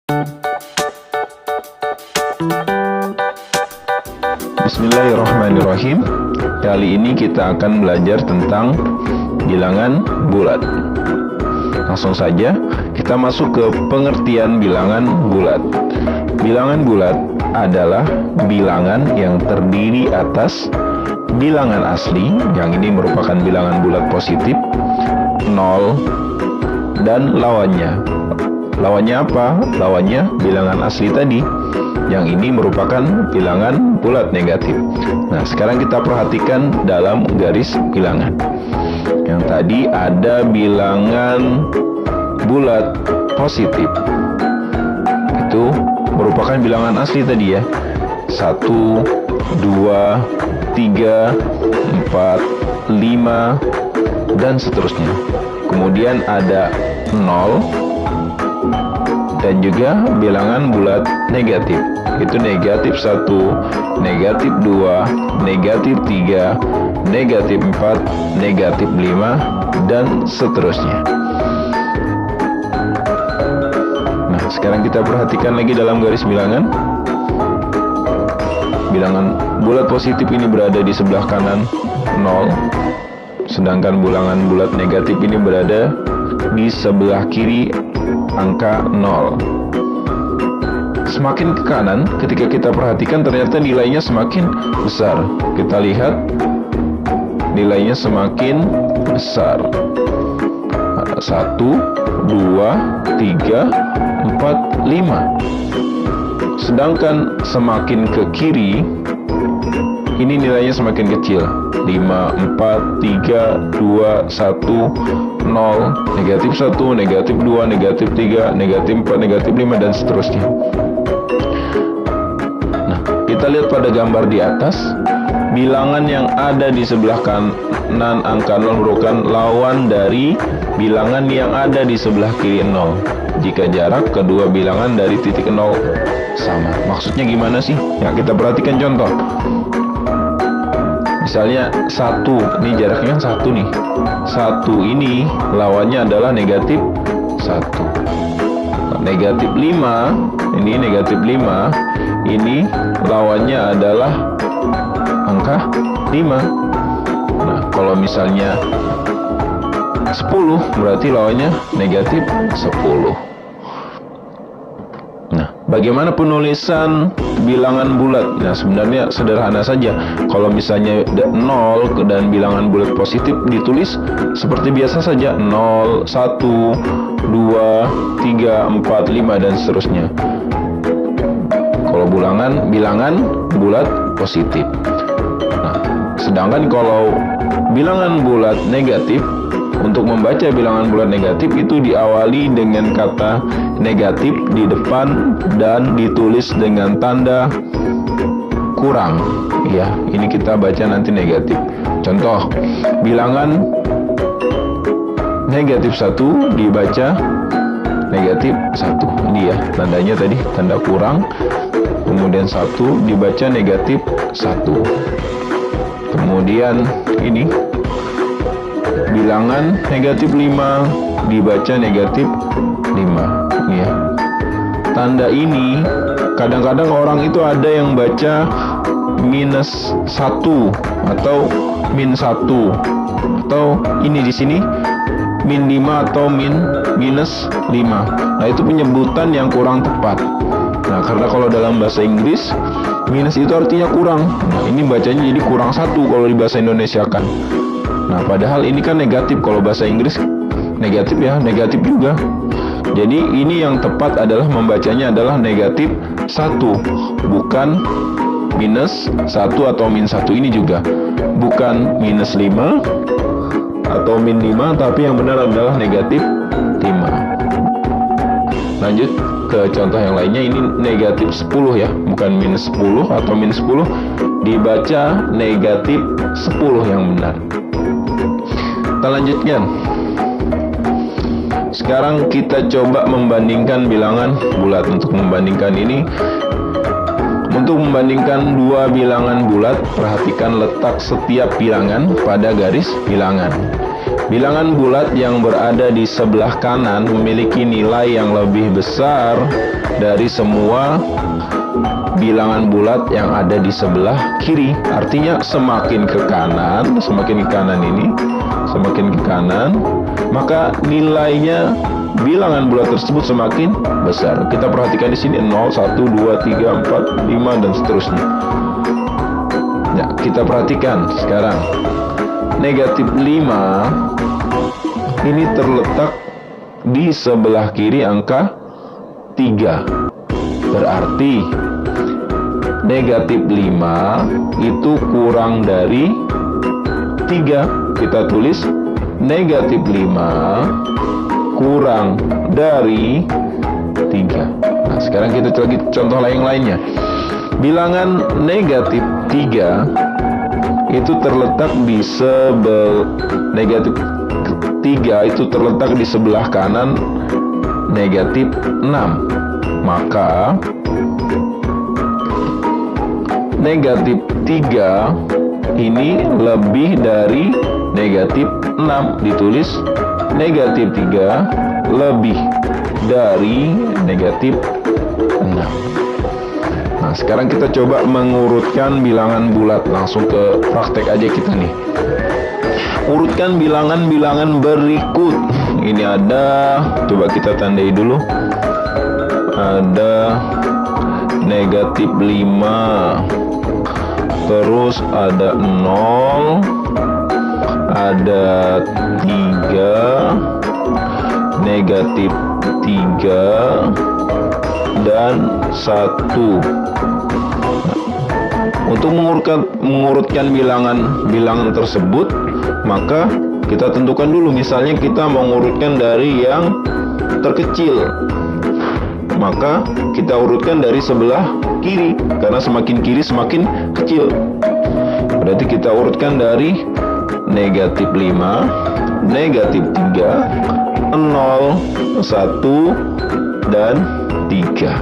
Bismillahirrahmanirrahim. Kali ini kita akan belajar tentang bilangan bulat. Langsung saja kita masuk ke pengertian bilangan bulat. Bilangan bulat adalah bilangan yang terdiri atas bilangan asli, yang ini merupakan bilangan bulat positif, 0, dan lawannya. Lawannya apa? Lawannya bilangan asli tadi, yang ini merupakan bilangan bulat negatif. Nah, sekarang kita perhatikan dalam garis bilangan. Yang tadi ada bilangan bulat positif. Itu merupakan bilangan asli tadi ya. 1, 2, 3, 4, 5, dan seterusnya. Kemudian ada 0 dan juga bilangan bulat negatif. Itu negatif 1, negatif 2, negatif 3, negatif 4, negatif 5, dan seterusnya. Nah, sekarang kita perhatikan lagi dalam garis bilangan. Bilangan bulat positif ini berada di sebelah kanan 0, sedangkan bilangan bulat negatif ini berada di sebelah kiri angka 0. Semakin ke kanan, ketika kita perhatikan ternyata nilainya semakin besar. Kita lihat nilainya semakin besar. 1, 2, 3, 4, 5. Sedangkan semakin ke kiri, ini nilainya semakin kecil. 5, 4, 3, 2, 1, 0, negatif 1, negatif 2, negatif 3, negatif 4, negatif 5, dan seterusnya. Nah, kita lihat pada gambar di atas, bilangan yang ada di sebelah kanan angka 0 merupakan lawan dari bilangan yang ada di sebelah kiri 0. Jika jarak kedua bilangan dari titik 0 sama. Maksudnya gimana sih? Ya, kita perhatikan contoh. Misalnya 1, ini jaraknya 1 nih. 1 ini lawannya adalah negatif 1. Negatif 5, ini negatif 5, ini lawannya adalah angka 5. Nah, kalau misalnya 10, berarti lawannya negatif 10. Nah, bagaimana penulisan bilangan bulat? Nah, sebenarnya sederhana saja. Kalau misalnya 0 dan bilangan bulat positif ditulis seperti biasa saja. 0, 1, 2, 3, 4, 5, dan seterusnya. Kalau bilangan bulat positif. Nah, sedangkan kalau bilangan bulat negatif, untuk membaca bilangan bulat negatif itu diawali dengan kata negatif di depan dan ditulis dengan tanda kurang. Ya, ini kita baca nanti negatif. Contoh, bilangan negatif 1 dibaca negatif 1. Ini ya, tandanya tadi tanda kurang. Kemudian 1 dibaca negatif 1. Kemudian ini bilangan negatif 5 dibaca negatif 5 ya. Tanda ini kadang-kadang orang itu ada yang baca minus 1 atau min 1, atau ini di sini min 5 atau minus 5. Nah, itu penyebutan yang kurang tepat. Nah, karena kalau dalam bahasa Inggris minus itu artinya kurang. Nah, ini bacanya jadi kurang 1 kalau di bahasa Indonesia kan. Nah, padahal ini kan negatif. Kalau bahasa Inggris negatif ya, negatif juga. Jadi ini yang tepat adalah membacanya adalah negatif 1, bukan minus 1 atau min 1. Ini juga bukan minus 5 atau min 5, tapi yang benar adalah negatif 5. Lanjut ke contoh yang lainnya. Ini negatif 10 ya, bukan minus 10 atau min 10. Dibaca negatif 10 yang benar. Kita lanjutkan. Sekarang kita coba membandingkan bilangan bulat. Untuk membandingkan dua bilangan bulat, perhatikan letak setiap bilangan pada garis bilangan. Bilangan bulat yang berada di sebelah kanan memiliki nilai yang lebih besar dari semua bilangan bulat yang ada di sebelah kiri. Artinya semakin ke kanan ini, semakin ke kanan, maka nilainya bilangan bulat tersebut semakin besar. Kita perhatikan di sini 0, 1, 2, 3, 4, 5 dan seterusnya. Ya, kita perhatikan sekarang. Negatif 5 ini terletak di sebelah kiri angka 3. Berarti negatif 5 itu kurang dari 3. Kita tulis negatif 5 kurang dari 3. Nah, sekarang kita lagi contoh lainnya. Bilangan negatif 3 itu terletak di negatif 3 itu terletak di sebelah kanan negatif 6. Maka negatif 3 ini lebih dari negatif 6. Ditulis negatif 3 lebih dari negatif 6. Nah, sekarang kita coba mengurutkan bilangan bulat. Langsung ke praktek aja kita nih. Urutkan bilangan-bilangan berikut. Ini ada, coba kita tandai dulu. Ada negatif 5, terus ada 0, ada 3, negatif 3, dan 1. Untuk mengurutkan bilangan tersebut, maka kita tentukan dulu. Misalnya kita mengurutkan dari yang terkecil, maka kita urutkan dari sebelah kiri, karena semakin kiri semakin kecil. Berarti kita urutkan dari negatif 5, negatif 3, 0, 1, dan 3.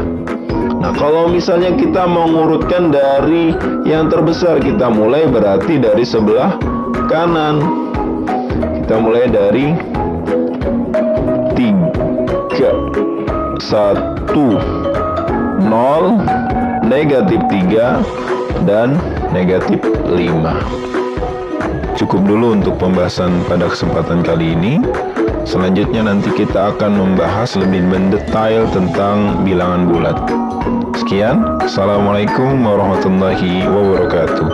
Nah, kalau misalnya kita mengurutkan dari yang terbesar, kita mulai berarti dari sebelah kanan. Kita mulai dari 3, 1, 0, negatif 3, dan negatif 5. Cukup dulu untuk pembahasan pada kesempatan kali ini. Selanjutnya nanti kita akan membahas lebih mendetail tentang bilangan bulat. Sekian, Assalamualaikum warahmatullahi wabarakatuh.